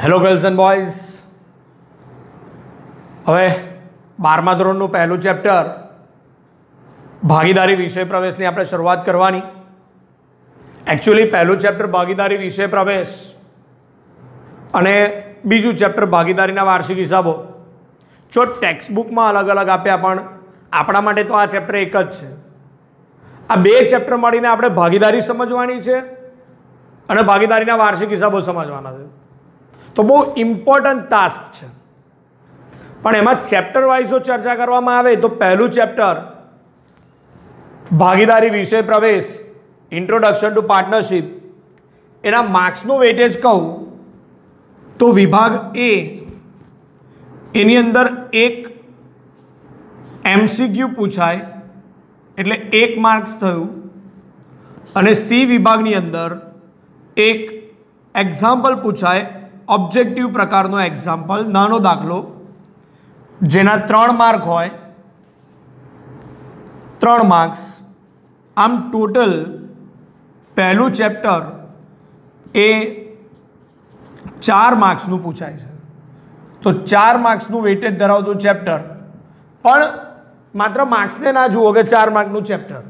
Hello girls and boys, હવે 12મા ધોરણનું પહેલું chapter ભાગીદારી વિષય પ્રવેશની આપણે શરૂઆત કરવાની. એકચ્યુઅલી પહેલું ચેપ્ટર ભાગીદારી વિષય પ્રવેશ અને બીજું ચેપ્ટર ભાગીદારીના વાર્ષિક હિસાબો. જો ટેક્સ્ટબુકમાં અલગ અલગ આપ્યા પણ આપણા માટે તો આ ચેપ્ટર એક જ છે. આ બે ચેપ્ટર મળીને આપણે ભાગીદારી સમજવાની છે અને ભાગીદારીના વાર્ષિક હિસાબો સમજવાના છે. તો બહુ ઇમ્પોર્ટન્ટ ટાસ્ક છે, પણ એમાં ચેપ્ટર વાઇઝ જો ચર્ચા કરવામાં આવે તો પહેલું ચેપ્ટર ભાગીદારી વિષય પ્રવેશ ઇન્ટ્રોડક્શન ટુ પાર્ટનરશિપ, એના માર્ક્સનું વેટેજ કહું તો વિભાગ એ એની અંદર એક MCQ પૂછાય એટલે 1 માર્ક્સ થયું, અને સી વિભાગની અંદર એક એક્ઝામ્પલ પૂછાય, ઓબ્જેક્ટિવ પ્રકારનો એક્ઝામ્પલ, નાનો દાખલો, જેના 3 માર્ક હોય, 3 માર્ક્સ. આમ ટોટલ પહેલું ચેપ્ટર એ 4 માર્ક્સનું પૂછાય છે. તો 4 માર્ક્સનું વેટેજ ધરાવતું ચેપ્ટર, પણ માત્ર માર્ક્સને ના જુઓ કે 4 માર્કનું ચેપ્ટર.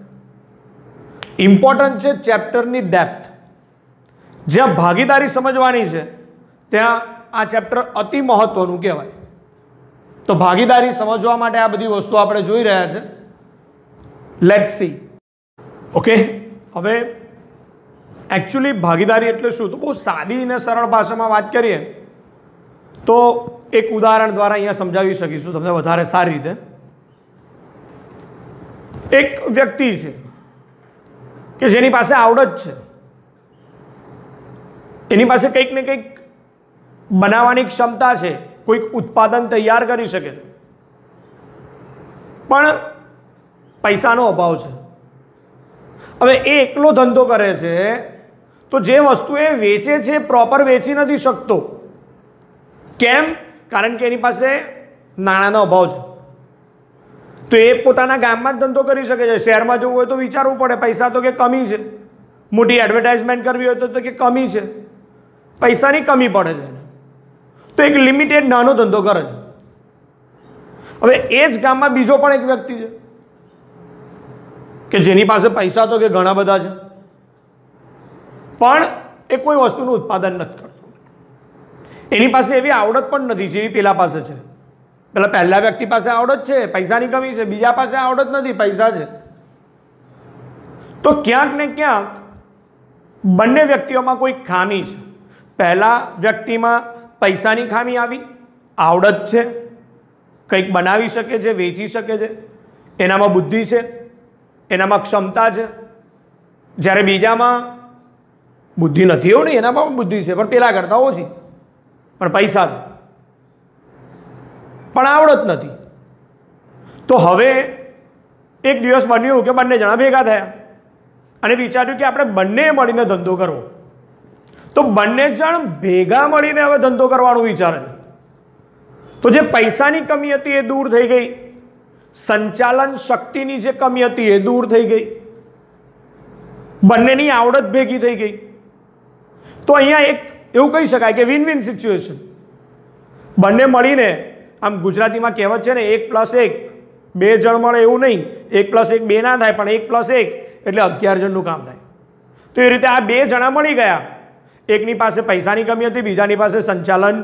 ઇમ્પોર્ટન્ટ છે ચેપ્ટરની ડેપ્થ. જ્યાં ભાગીદારી સમજવાની છે ત્યાં આ ચેપ્ટર અતિ મહત્વનું કહેવાય. તો ભાગીદારી સમજવા માટે આ બધી વસ્તુ આપણે જોઈ રહ્યા છે. Let's see. ઓકે, હવે એકચ્યુઅલી ભાગીદારી એટલે શું, તો બહુ સાદી અને સરળ ભાષામાં વાત કરીએ તો એક ઉદાહરણ દ્વારા અહીંયા સમજાવી શકીશું તમને વધારે સારી રીતે. એક વ્યક્તિ છે કે જેની પાસે આવડત છે, એની પાસે કંઈક ને કંઈક બનાવવાની ક્ષમતા છે, કોઈક ઉત્પાદન તૈયાર કરી શકે છે, પણ પૈસાનો અભાવ છે. હવે એ એકલો ધંધો કરે છે તો જે વસ્તુ એ વેચે છે પ્રોપર વેચી નથી શકતો. કેમ? કારણ કે એની પાસે નાણાંનો અભાવ છે. તો એ પોતાના ગામમાં જ ધંધો કરી શકે છે. શહેરમાં જવું હોય તો વિચારવું પડે, પૈસા તો કે કમી છે. મોટી એડવર્ટાઇઝમેન્ટ કરવી હોય તો કે કમી છે, પૈસાની કમી પડે છે. તો એક લિમિટેડ નાનો ધંધો કરે છે. હવે એ જ ગામમાં બીજો પણ એક વ્યક્તિ છે કે જેની પાસે પૈસા તો કે ઘણા બધા છે, પણ એ કોઈ વસ્તુનું ઉત્પાદન નથી કરતો. એની પાસે એવી આવડત પણ નથી જેવી પેલા પાસે છે. પહેલા વ્યક્તિ પાસે આવડત છે, પૈસાની કમી છે, બીજા પાસે આવડત નથી, પૈસા છે. તો ક્યાંક ને ક્યાંક બંને વ્યક્તિઓમાં કોઈ ખામી છે. પહેલા વ્યક્તિમાં પૈસાની ખામી આવી, આવડત છે, કંઈક બનાવી શકે છે, વેચી શકે છે, એનામાં બુદ્ધિ છે, એનામાં ક્ષમતા છે. જ્યારે બીજામાં બુદ્ધિ નથી, એવું નહીં, એનામાં પણ બુદ્ધિ છે પણ પેલા કરતાં ઓછી, પણ પૈસા છે, પણ આવડત નથી. તો હવે એક દિવસ બન્યું કે બંને જણા ભેગા થયા અને વિચાર્યું કે આપણે બંને મળીને ધંધો કરવો. તો બંને જણ ભેગા મળીને હવે ધંધો કરવાનું વિચારે છે. તો જે પૈસાની કમી હતી એ દૂર થઈ ગઈ, સંચાલન શક્તિની જે કમી હતી એ દૂર થઈ ગઈ, બંનેની આવડત ભેગી થઈ ગઈ. તો અહીંયા એક એવું કહી શકાય કે વિન વિન સિચ્યુએશન. બંને મળીને, આમ ગુજરાતીમાં કહેવત છે ને, 1+1 2 જણ મળે એવું નહીં, 1+1 2 ના થાય, પણ 1+1 એટલે 11 જણનું કામ થાય. તો એ રીતે આ 2 જણા મળી ગયા. એકની પાસે પૈસાની કમી હતી, બીજાની પાસે સંચાલન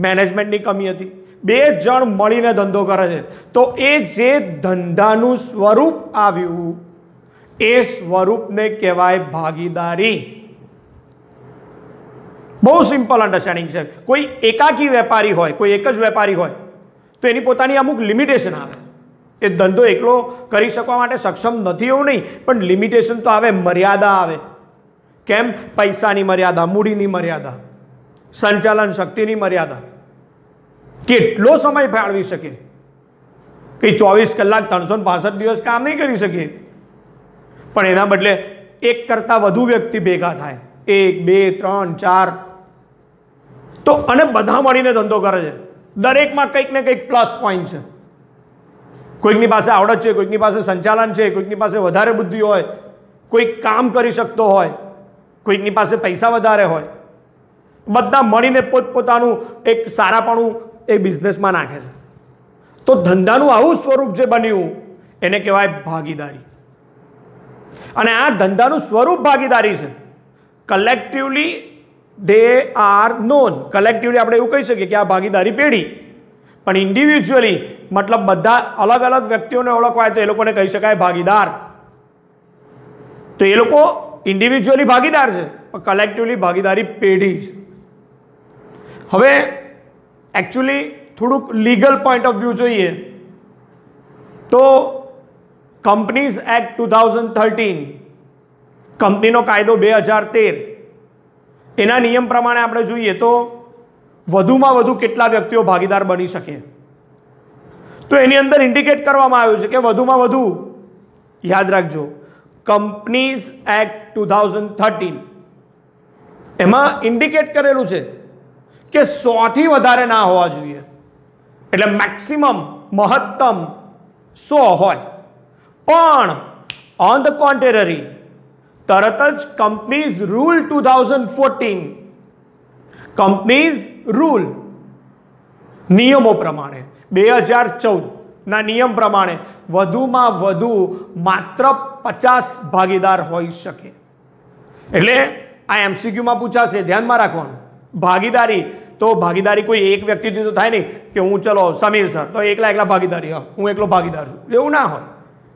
મેનેજમેન્ટની કમી હતી. 2 જણ મળીને ધંધો કરે છે. તો એ જે ધંધાનું સ્વરૂપ આવ્યું એ સ્વરૂપને કહેવાય ભાગીદારી. બહુ સિમ્પલ અન્ડરસ્ટેન્ડિંગ છે. કોઈ એકાકી વેપારી હોય, કોઈ એક જ વેપારી હોય તો એની પોતાની અમુક લિમિટેશન આવે. એ ધંધો એકલો કરી શકવા માટે સક્ષમ નથી એવું નહીં, પણ લિમિટેશન તો આવે, મર્યાદા આવે. કેમ? પૈસાની મર્યાદા, મૂડીની મર્યાદા, સંચાલન શક્તિની મર્યાદા. કેટલો સમય ફાળવી શકે? કંઈ 24 કલાક 365 દિવસ કામ નહીં કરી શકીએ, પણ એના બદલે એક કરતાં વધુ વ્યક્તિ ભેગા થાય, 1 2 3 4, તો અને બધા મળીને ધંધો કરે છે. દરેકમાં કંઈક ને કંઈક પ્લસ પોઈન્ટ છે. કોઈકની પાસે આવડત છે, કોઈકની પાસે સંચાલન છે, કોઈકની પાસે વધારે બુદ્ધિ હોય, કોઈક કામ કરી શકતો હોય, કોઈકની પાસે પૈસા વધારે હોય. બધા મળીને પોતપોતાનું એક સારાપણું એ બિઝનેસમાં નાખે છે. તો ધંધાનું આવું સ્વરૂપ જે બન્યું એને કહેવાય ભાગીદારી. અને આ ધંધાનું સ્વરૂપ ભાગીદારી છે. Collectively they are non. Collectively આપણે એવું કહી શકીએ કે આ ભાગીદારી પેઢી, પણ ઇન્ડિવિજ્યુઅલી મતલબ બધા અલગ અલગ વ્યક્તિઓને ઓળખવાય તો એ લોકોને કહી શકાય ભાગીદાર. તો એ લોકો ઇન્ડિવિજ્યુઅલી ભાગીદાર છે, પણ કલેક્ટિવલી ભાગીદારી પેઢી છે. હવે એકચ્યુઅલી થોડુંક લીગલ પોઈન્ટ ઓફ વ્યૂ જોઈએ તો કંપનીઝ એક્ટ 2013, કંપનીનો કાયદો 2013, એના નિયમ પ્રમાણે આપણે જોઈએ તો વધુમાં વધુ કેટલા વ્યક્તિઓ ભાગીદાર બની શકે. તો એની અંદર ઇન્ડિકેટ કરવામાં આવ્યું છે કે વધુમાં વધુ, યાદ રાખજો, કંપનીઝ એક્ટ 2013 એમાં ઇન્ડિકેટ કરેલું છે કે 100 થી વધારે ના હોવા જોઈએ. એટલે મેક્સિમમ, મહત્તમ 100 હોય. પણ ઓન ધ કોન્ટ્રેરી તરત જ કંપનીઝ રૂલ 2014, કંપનીઝ રૂલ નિયમો પ્રમાણે 2014 ના નિયમ પ્રમાણે વધુમાં વધુ માત્ર 50 ભાગીદાર હોઈ શકે. એટલે આ એમસીક્યુમાં પૂછાશે, ધ્યાનમાં રાખવાનું. ભાગીદારી તો ભાગીદારી કોઈ એક વ્યક્તિથી તો થાય નહીં કે હું ચલો સમીર સર તો એકલા ભાગીદારી, હું એકલો ભાગીદાર છું, એવું ના હોય.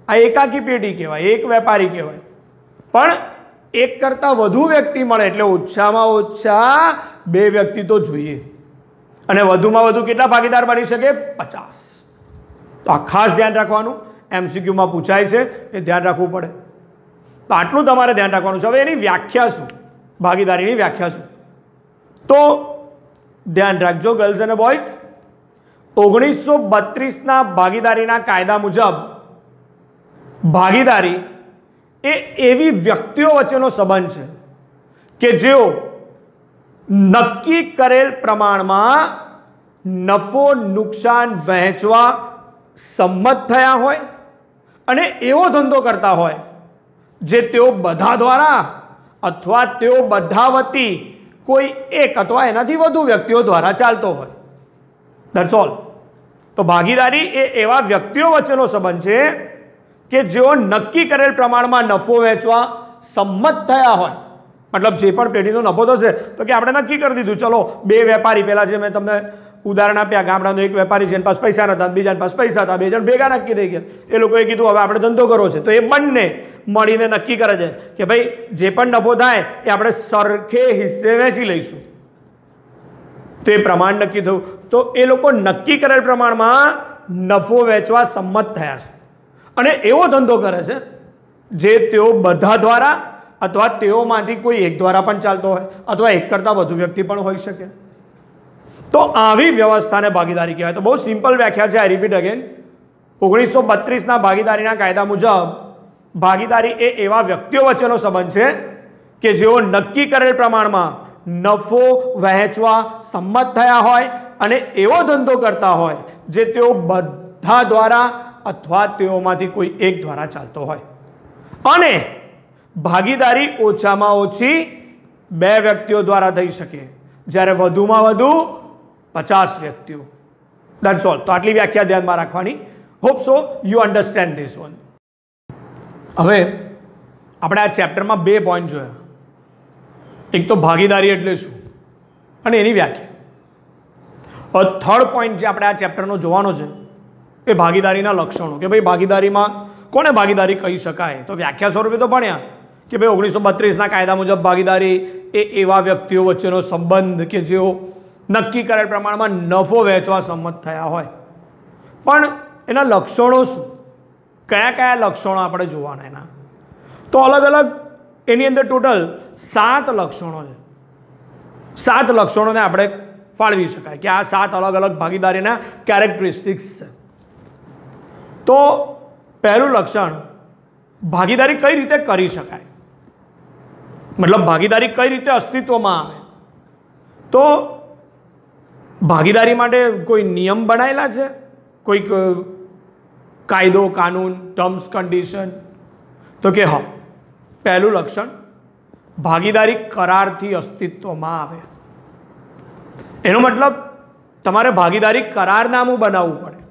આ એકાકી પેઢી કહેવાય, એક વેપારી કહેવાય. પણ એક કરતાં વધુ વ્યક્તિ મળે એટલે ઓછામાં ઓછા 2 વ્યક્તિ તો જોઈએ. અને વધુમાં વધુ કેટલા ભાગીદાર બની શકે? 50. તો આ ખાસ ધ્યાન રાખવાનું, એમસીક્યુમાં પૂછાય છે, એ ધ્યાન રાખવું પડે. તો આટલું તમારે ધ્યાન રાખવાનું છે. હવે એની વ્યાખ્યા શું? ભાગીદારીની વ્યાખ્યા શું? તો ધ્યાન રાખજો ગર્લ્સ અને બોયઝ, 1932ના ભાગીદારીના કાયદા મુજબ ભાગીદારી એ એવી વ્યક્તિઓ વચ્ચેનો સંબંધ છે કે જેઓ નક્કી કરેલ પ્રમાણમાં નફો નુકસાન વહેંચવા સંમત થયા હોય અને એવો ધંધો કરતા હોય જે તેઓ બધા દ્વારા અથવા તેઓ બધા વતી કોઈ એક અથવા એનાથી વધુ વ્યક્તિઓ દ્વારા ચાલતો હોય. That's all. તો ભાગીદારી એ એવા વ્યક્તિઓ વચ્ચેનો સંબંધ છે કે જેઓ નક્કી કરેલ પ્રમાણમાં નફો વહેંચવા સંમત થયા હોય. મતલબ જે પણ પેઢીનો નફો થશે તો કે આપણે નક્કી કરી દીધું, ચલો 2 વેપારી, પહેલા જે મેં તમને ઉદાહરણ આપ્યા, ગામડાનો એક વેપારી જેની પાસે પૈસા નતા, બીજાની પાસે પૈસા હતા, 2 જણ ભેગા નક્કી થઈ ગયા. એ લોકોએ કીધું હવે આપણે ધંધો કરવો છે. તો એ બંને મળીને નક્કી કરે છે કે ભાઈ જે પણ નફો થાય એ આપણે સરખે હિસ્સે વહેંચી લઈશું. તો એ પ્રમાણ નક્કી થયું. તો એ લોકો નક્કી કરેલ પ્રમાણમાં નફો વહેંચવા સંમત થયા છે અને એવો ધંધો કરે છે જે તેઓ બધા દ્વારા અથવા તેઓમાંથી કોઈ એક દ્વારા પણ ચાલતો હોય અથવા એક કરતાં વધુ વ્યક્તિ પણ હોઈ શકે. તો આવી વ્યવસ્થાને ભાગીદારી કહેવાય. તો બહુ સિમ્પલ વ્યાખ્યા છે. આઈ રિપીટ અગેન, 1932ના ભાગીદારીના કાયદા મુજબ ભાગીદારી એ એવા વ્યક્તિઓ વચ્ચેનો સંબંધ છે કે જેઓ નક્કી કરેલ પ્રમાણમાં નફો વહેંચવા સંમત થયા હોય અને એવો ધંધો કરતા હોય જે તેઓ બધા દ્વારા અથવા તેઓમાંથી કોઈ એક દ્વારા ચાલતો હોય. અને ભાગીદારી ઓછામાં ઓછી 2 વ્યક્તિઓ દ્વારા થઈ શકે, જ્યારે વધુમાં વધુ 50 વ્યક્તિઓ. That's all. તો આટલી વ્યાખ્યા ધ્યાનમાં રાખવાની. Hope so you understand this one. હવે આપણે આ ચેપ્ટરમાં 2 પોઈન્ટ જોયા. એક તો ભાગીદારી એટલે શું અને એની વ્યાખ્યા. હવે થર્ડ પોઈન્ટ જે આપણે આ ચેપ્ટરનો જોવાનો છે એ ભાગીદારીના લક્ષણો, કે ભાઈ ભાગીદારીમાં કોને ભાગીદારી કહી શકાય. તો વ્યાખ્યા સ્વરૂપે તો ભણ્યા કે ભાઈ 1932ના કાયદા મુજબ ભાગીદારી એ એવા વ્યક્તિઓ વચ્ચેનો સંબંધ કે જેઓ નક્કી કરેલ પ્રમાણમાં નફો વહેંચવા સંમત થયા હોય. પણ એના લક્ષણો શું? કયા કયા લક્ષણો આપણે જોવાના એના? તો અલગ અલગ એની અંદર ટોટલ 7 લક્ષણો છે. 7 લક્ષણોને આપણે ફાળવી શકાય કે આ 7 અલગ અલગ ભાગીદારીના કેરેક્ટરિસ્ટિક્સ છે. તો પહેલું લક્ષણ, ભાગીદારી કઈ રીતે કરી શકાય, મતલબ ભાગીદારી કઈ રીતે અસ્તિત્વમાં આવે. તો ભાગીદારી માટે કોઈ નિયમ બનાવેલા છે, કોઈક કાયદો કાનૂન, ટર્મ્સ કન્ડિશન? તો કે હા. પહેલું લક્ષણ, ભાગીદારી કરારથી અસ્તિત્વમાં આવે. એનો મતલબ તમારે ભાગીદારી કરારનામું બનાવવું પડે.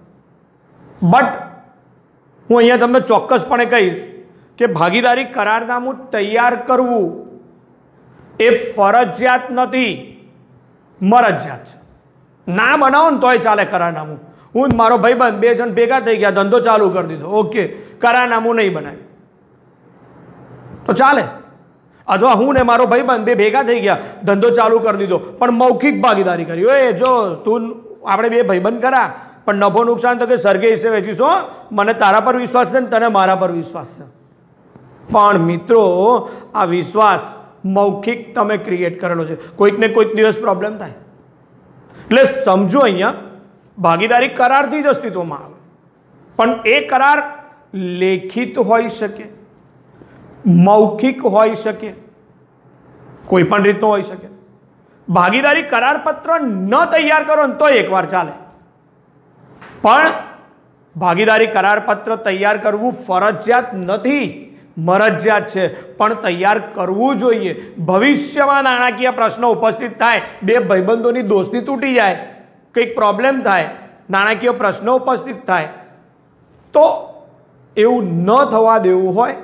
બટ હું અહીંયા તમને ચોક્કસપણે કહીશ કે ભાગીદારી કરારનામું તૈયાર કરવું એ ફરજિયાત નથી, મરજિયાત છે. ના બનાવો ને તોય ચાલે કરારનામું. હું મારો ભાઈબંધ 2 જણ ભેગા થઈ ગયા, ધંધો ચાલુ કરી દીધો, ઓકે, કરારનામું નહીં બનાવ્યું તો ચાલે. અથવા હું ને મારો ભાઈબંધ 2 ભેગા થઈ ગયા, ધંધો ચાલુ કરી દીધો, પણ મૌખિક ભાગીદારી કરી. ઓય જો તું આપણે 2 ભાઈબંધ કરા, પણ નફો નુકસાન તો કે સરખે હિસ્સે વેચીશું, મને તારા પર વિશ્વાસ છે ને તને મારા પર વિશ્વાસ છે. પણ મિત્રો, આ વિશ્વાસ મૌખિક તમે ક્રિએટ કરેલો છે, કોઈક ને કોઈક દિવસ પ્રોબ્લેમ થાય. એટલે સમજો, અહીંયા ભાગીદારી કરારથી જ અસ્તિત્વમાં આવે, પણ એ કરાર લેખિત હોઈ શકે, મૌખિક હોઈ શકે, કોઈ પણ રીતનો હોઈ શકે. ભાગીદારી કરાર પત્ર ન તૈયાર કરો ને તો એકવાર ચાલે, પણ ભાગીદારી કરાર પત્ર તૈયાર કરવું ફરજિયાત નથી, મરજિયાત છે, પણ તૈયાર કરવું જોઈએ. ભવિષ્યમાં નાણાકીય પ્રશ્નો ઉપસ્થિત થાય, 2 ભાઈબંધોની દોસ્તી તૂટી જાય, કંઈક પ્રોબ્લેમ થાય, નાણાકીય પ્રશ્નો ઉપસ્થિત થાય, તો એવું ન થવા દેવું હોય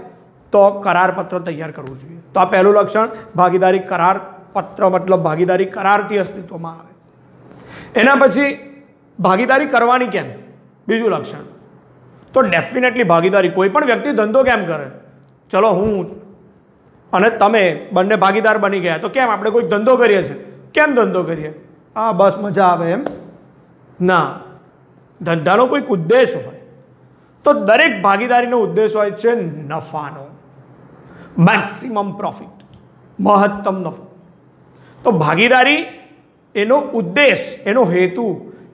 તો કરારપત્ર તૈયાર કરવું જોઈએ. તો આ પહેલું લક્ષણ, ભાગીદારી કરાર પત્ર મતલબ ભાગીદારી કરારથી અસ્તિત્વમાં આવે. એના પછી ભાગીદારી કરવાની કેમ, બીજું લક્ષણ, તો ડેફિનેટલી ભાગીદારી, કોઈ પણ વ્યક્તિ ધંધો કેમ કરે? ચલો હું અને તમે બંને ભાગીદાર બની ગયા, તો કેમ આપણે કોઈ ધંધો કરીએ છીએ? કેમ ધંધો કરીએ? હા, બસ મજા આવે એમ? ના, ધંધાનો કોઈક ઉદ્દેશ હોય. તો દરેક ભાગીદારીનો ઉદ્દેશ હોય છે નફાનો, મેક્સિમમ પ્રોફિટ, મહત્તમ નફો. તો ભાગીદારી એનો ઉદ્દેશ, એનો હેતુ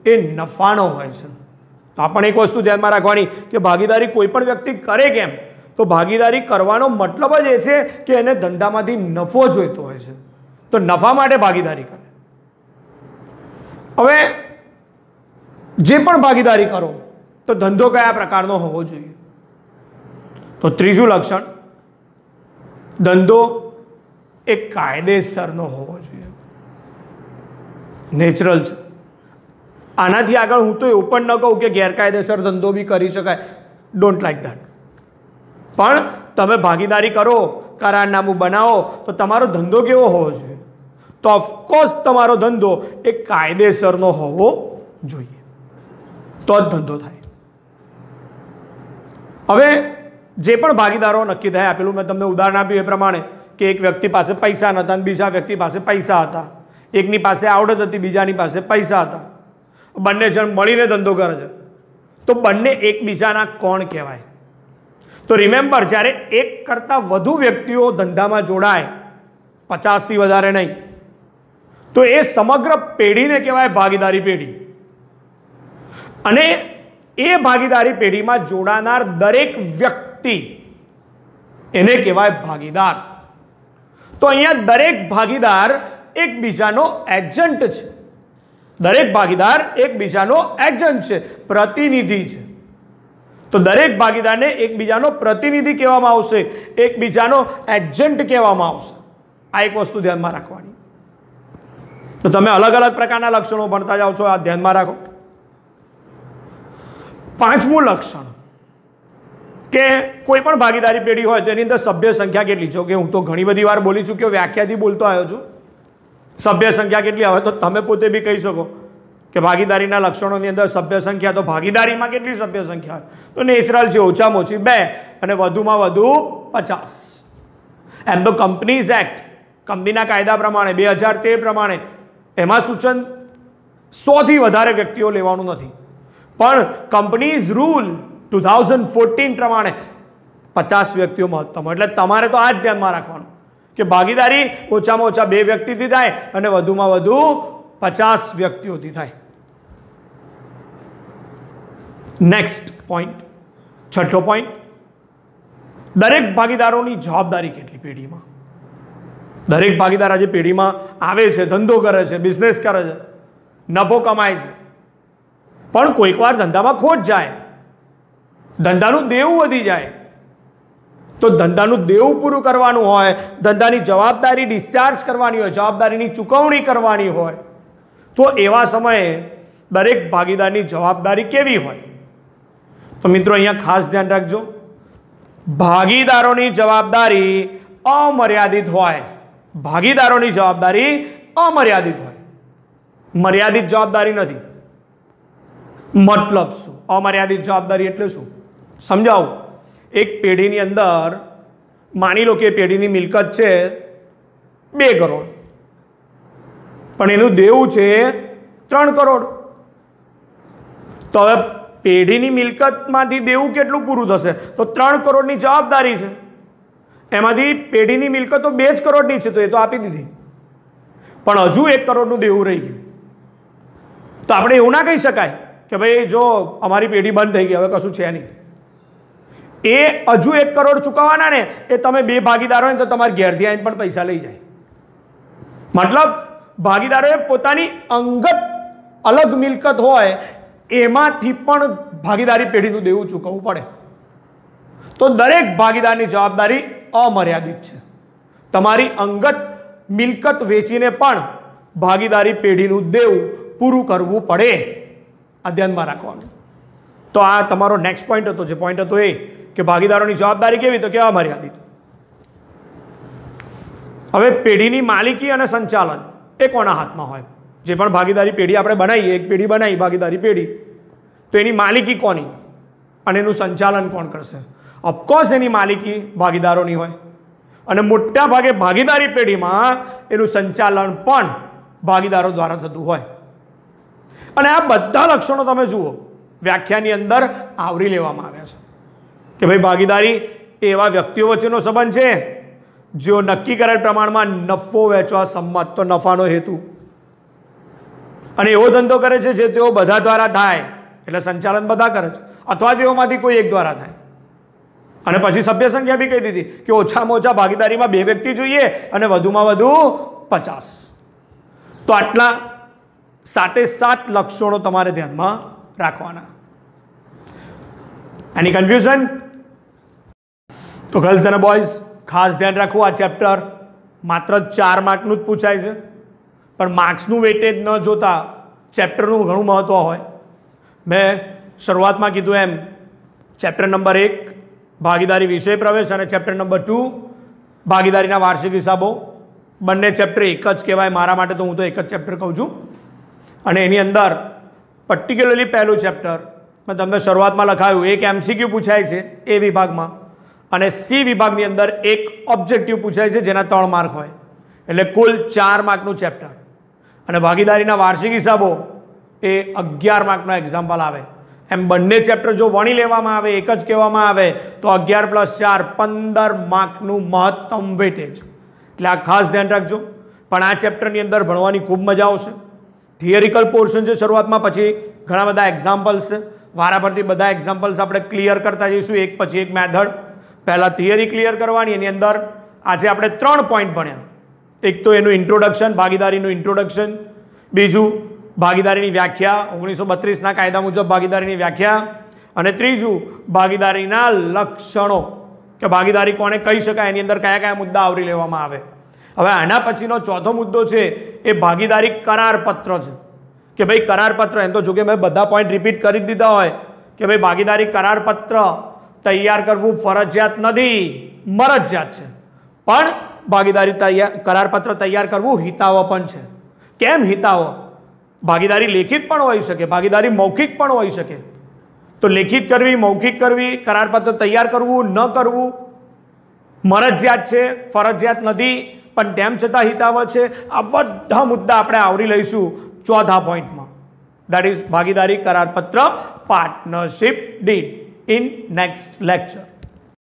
એ નફાનો હોય છે. તો આપણે એક વસ્તુ ધ્યાનમાં રાખવાની કે ભાગીદારી કોઈ પણ વ્યક્તિ કરે કેમ, તો ભાગીદારી કરવાનો મતલબ જ એ છે કે એને ધંધામાંથી નફો જોઈતો હોય છે, તો નફા માટે ભાગીદારી કરે. હવે જે પણ ભાગીદારી કરો તો ધંધો કયા પ્રકારનો હોવો જોઈએ? તો ત્રીજું લક્ષણ, ધંધો એ કાયદેસરનો હોવો જોઈએ, નેચરલ છે. આનાથી આગળ હું તો એવું પણ ન કહું કે ગેરકાયદેસર ધંધો બી કરી શકાય, ડોન્ટ લાઈક ધેટ. પણ તમે ભાગીદારી કરો, કરારનામું બનાવો, તો તમારો ધંધો કેવો હોવો જોઈએ? તો ઓફકોર્સ તમારો ધંધો એ કાયદેસરનો હોવો જોઈએ, તો જ ધંધો થાય. હવે જે પણ ભાગીદારો નક્કી થયા, આપેલું મેં તમને ઉદાહરણ આપ્યું એ પ્રમાણે કે એક વ્યક્તિ પાસે પૈસા નહોતા અને બીજા વ્યક્તિ પાસે પૈસા હતા, એકની પાસે આવડત હતી, બીજાની પાસે પૈસા હતા, બંને જણ મળીને ધંધો કરે છે, તો બંને એકબીજાના કોણ કહેવાય? તો રિમેમ્બર, જ્યારે એક કરતાં વધુ વ્યક્તિઓ ધંધામાં જોડાય, 50થી વધારે નહીં, તો એ સમગ્ર પેઢીને કહેવાય ભાગીદારી પેઢી. અને એ ભાગીદારી પેઢીમાં જોડાનાર દરેક વ્યક્તિ એને કહેવાય ભાગીદાર. તો અહીંયા દરેક ભાગીદાર એકબીજાનો એજન્ટ છે, દરેક ભાગીદાર એકબીજાનો એજન્ટ છે, પ્રતિનિધિ છે. તો દરેક ભાગીદારને એકબીજાનો પ્રતિનિધિ કહેવામાં આવશે, એકબીજાનો એજન્ટ કહેવામાં આવશે. આ એક વસ્તુ ધ્યાનમાં રાખવાની. તો તમે અલગ અલગ પ્રકારના લક્ષણો ભણતા જાઓ છો, આ ધ્યાનમાં રાખો. પાંચમું લક્ષણ કે કોઈ પણ ભાગીદારી પેઢી હોય તેની અંદર સભ્ય સંખ્યા કેટલી છે? કે હું તો ઘણી બધી વાર બોલી ચૂક્યો, વ્યાખ્યાથી બોલતો આવ્યો છું. સભ્ય સંખ્યા કેટલી આવે? તો તમે પોતે બી કહી શકો કે ભાગીદારીના લક્ષણોની અંદર સભ્ય સંખ્યા, તો ભાગીદારીમાં કેટલી સભ્ય સંખ્યા? તો નેચરલ છે, ઓછામાં ઓછી 2 અને વધુમાં વધુ 50. એમ તો કંપનીઝ એક્ટ, કંપનીના કાયદા પ્રમાણે 2013 પ્રમાણે એમાં સૂચન 100થી વધારે વ્યક્તિઓ લેવાનું નથી, પણ કંપનીઝ રૂલ 2014 પ્રમાણે 50 વ્યક્તિઓ મહત્તમ. એટલે તમારે તો આ જ ધ્યાનમાં રાખવાનું કે ભાગીદારી ઓછામાં ઓછા 2 વ્યક્તિથી થાય અને વધુમાં વધુ 50 વ્યક્તિઓથી થાય. નેક્સ્ટ પોઈન્ટ, છઠ્ઠો પોઈન્ટ, દરેક ભાગીદારોની જવાબદારી કેટલી પેઢીમાં? દરેક ભાગીદાર આજે પેઢીમાં આવે છે, ધંધો કરે છે, બિઝનેસ કરે છે, નફો કમાય છે, પણ કોઈક વાર ધંધામાં ખોટ જાય, ધંધાનું દેવું વધી જાય, તો ધંધાનું દેવું પૂરું કરવાનું હોય, ધંધાની જવાબદારી ડિસ્ચાર્જ કરવાની હોય, જવાબદારીની ચૂકવણી કરવાની હોય, તો એવા સમયે દરેક ભાગીદારની જવાબદારી કેવી હોય? તો મિત્રો અહીંયા ખાસ ધ્યાન રાખજો, ભાગીદારોની જવાબદારી અમર્યાદિત હોય. ભાગીદારોની જવાબદારી અમર્યાદિત હોય, મર્યાદિત જવાબદારી નથી. મતલબ શું? અમર્યાદિત જવાબદારી એટલે શું સમજાવું. એક પેઢીની અંદર માની લો કે પેઢીની મિલકત છે 2 કરોડ, પણ એનું દેવું છે 3 કરોડ. તો હવે પેઢીની મિલકતમાંથી દેવું કેટલું પૂરું થશે? તો 3 કરોડની જવાબદારી છે, એમાંથી પેઢીની મિલકત તો 2 જ કરોડની છે, તો એ તો આપી દીધી, પણ હજુ 1 કરોડનું દેવું રહી ગયું. તો આપણે એવું ના કહી શકાય કે ભાઈ જો અમારી પેઢી બંધ થઈ ગઈ, હવે કશું છે નહીં. એ હજુ 1 કરોડ ચૂકવવાના ને, એ તમે 2 ભાગીદારો હોય તો તમારે ઘેરથી આવીને પણ પૈસા લઈ જાય. મતલબ ભાગીદારોએ પોતાની અંગત અલગ મિલકત હોય એમાંથી પણ ભાગીદારી પેઢીનું દેવું ચૂકવવું પડે. તો દરેક ભાગીદારની જવાબદારી અમર્યાદિત છે. તમારી અંગત મિલકત વેચીને પણ ભાગીદારી પેઢીનું દેવું પૂરું કરવું પડે. આ ધ્યાનમાં રાખવાનું. તો આ તમારો નેક્સ્ટ પોઈન્ટ હતો. જે પોઈન્ટ હતો એ કે ભાગીદારોની જવાબદારી કેવી? તો કે અમર્યાદિત. હવે પેઢીની માલિકી અને સંચાલન એ કોના હાથમાં હોય? જે પણ ભાગીદારી પેઢી આપણે બનાવીએ, એક પેઢી બનાવી ભાગીદારી પેઢી, તો એની માલિકી કોની અને એનું સંચાલન કોણ કરશે? ઓફકોર્સ એની માલિકી ભાગીદારોની હોય, અને મોટા ભાગે ભાગીદારી પેઢીમાં એનું સંચાલન પણ ભાગીદારો દ્વારા થતું હોય. અને આ બધા લક્ષણો તમે જુઓ વ્યાખ્યાની અંદર આવરી લેવામાં આવ્યા છે કે ભાઈ ભાગીદારી એ એવા વ્યક્તિઓ વચ્ચેનો સંબંધ છે જેઓ નક્કી કરેલ પ્રમાણમાં નફો વહેંચવા સંમત. તો નફાનો હેતુ, અને એવો ધંધો કરે છે જે તેઓ બધા દ્વારા થાય, એટલે સંચાલન બધા કરે છે, અથવા તેઓમાંથી કોઈ એક દ્વારા થાય. અને પછી સભ્ય સંખ્યા બી કહી દીધી કે ઓછામાં ઓછા ભાગીદારીમાં 2 વ્યક્તિ જોઈએ અને વધુમાં વધુ 50. તો આટલા 7 લક્ષણો તમારે ધ્યાનમાં રાખવાના. એની કન્ફ્યુઝન? તો ગર્લ્સ અને બોયઝ ખાસ ધ્યાન રાખવું, આ ચેપ્ટર માત્ર 4 માર્કનું જ પૂછાય છે, પણ માર્ક્સનું વેટેજ ન જોતા ચેપ્ટરનું ઘણું મહત્વ હોય. મેં શરૂઆતમાં કીધું એમ ચેપ્ટર નંબર 1 ભાગીદારી વિષય પ્રવેશ અને ચેપ્ટર નંબર 2 ભાગીદારીના વાર્ષિક હિસાબો, બંને ચેપ્ટર એક જ કહેવાય મારા માટે. તો હું તો એક જ ચેપ્ટર કહું છું. અને એની અંદર પર્ટિક્યુલરલી પહેલું ચેપ્ટર મેં તમને શરૂઆતમાં લખાયું, એક MCQ પૂછાય છે એ વિભાગમાં, અને સી વિભાગની અંદર એક ઓબ્જેક્ટિવ પૂછાય છે જેના 3 માર્ક હોય, એટલે કુલ 4 માર્કનું ચેપ્ટર. અને ભાગીદારીના વાર્ષિક હિસાબો એ 11 માર્કનો એક્ઝામ્પલ આવે. એમ બંને ચેપ્ટર જો વણી લેવામાં આવે, એક જ કહેવામાં આવે, તો 11 + 4 15 માર્કનું મહત્તમ વેટેજ. એટલે આ ખાસ ધ્યાન રાખજો. પણ આ ચેપ્ટરની અંદર ભણવાની ખૂબ મજા આવશે. થિયરિકલ પોર્શન છે શરૂઆતમાં, પછી ઘણા બધા એક્ઝામ્પલ્સ છે. વારા પરથી બધા એક્ઝામ્પલ્સ આપણે ક્લિયર કરતા જઈશું, એક પછી એક મેથડ. પહેલાં થિયરી ક્લિયર કરવાની, એની અંદર આજે આપણે 3 પોઈન્ટ ભણ્યા. એક તો એનું ઇન્ટ્રોડક્શન, ભાગીદારીનું ઇન્ટ્રોડક્શન. બીજું ભાગીદારીની વ્યાખ્યા, 1932ના કાયદા મુજબ ભાગીદારીની વ્યાખ્યા. અને ત્રીજું ભાગીદારીના લક્ષણો, કે ભાગીદારી કોને કહી શકાય, એની અંદર કયા કયા મુદ્દા આવરી લેવામાં આવે. હવે આના પછીનો ચોથો મુદ્દો છે એ ભાગીદારી કરારપત્ર છે. કે ભાઈ કરારપત્ર, એમ તો જો કે મેં બધા પોઈન્ટ રિપીટ કરી દીધા હોય કે ભાઈ ભાગીદારી કરારપત્ર તૈયાર કરવું ફરજિયાત નથી, મરજિયાત છે. પણ ભાગીદારી કરારપત્ર તૈયાર કરવું હિતાવહ પણ છે. કેમ હિતાવહ? ભાગીદારી લેખિત પણ હોઈ શકે, ભાગીદારી મૌખિક પણ હોઈ શકે. તો લેખિત કરવી, મૌખિક કરવી, કરારપત્ર તૈયાર કરવું, ન કરવું મરજિયાત છે, ફરજિયાત નથી, પણ તેમ છતાં હિતાવહ છે. આ બધા મુદ્દા આપણે આવરી લઈશું ચોથા પોઈન્ટમાં. દેટ ઇઝ ભાગીદારી કરારપત્ર partnership deed in next lecture.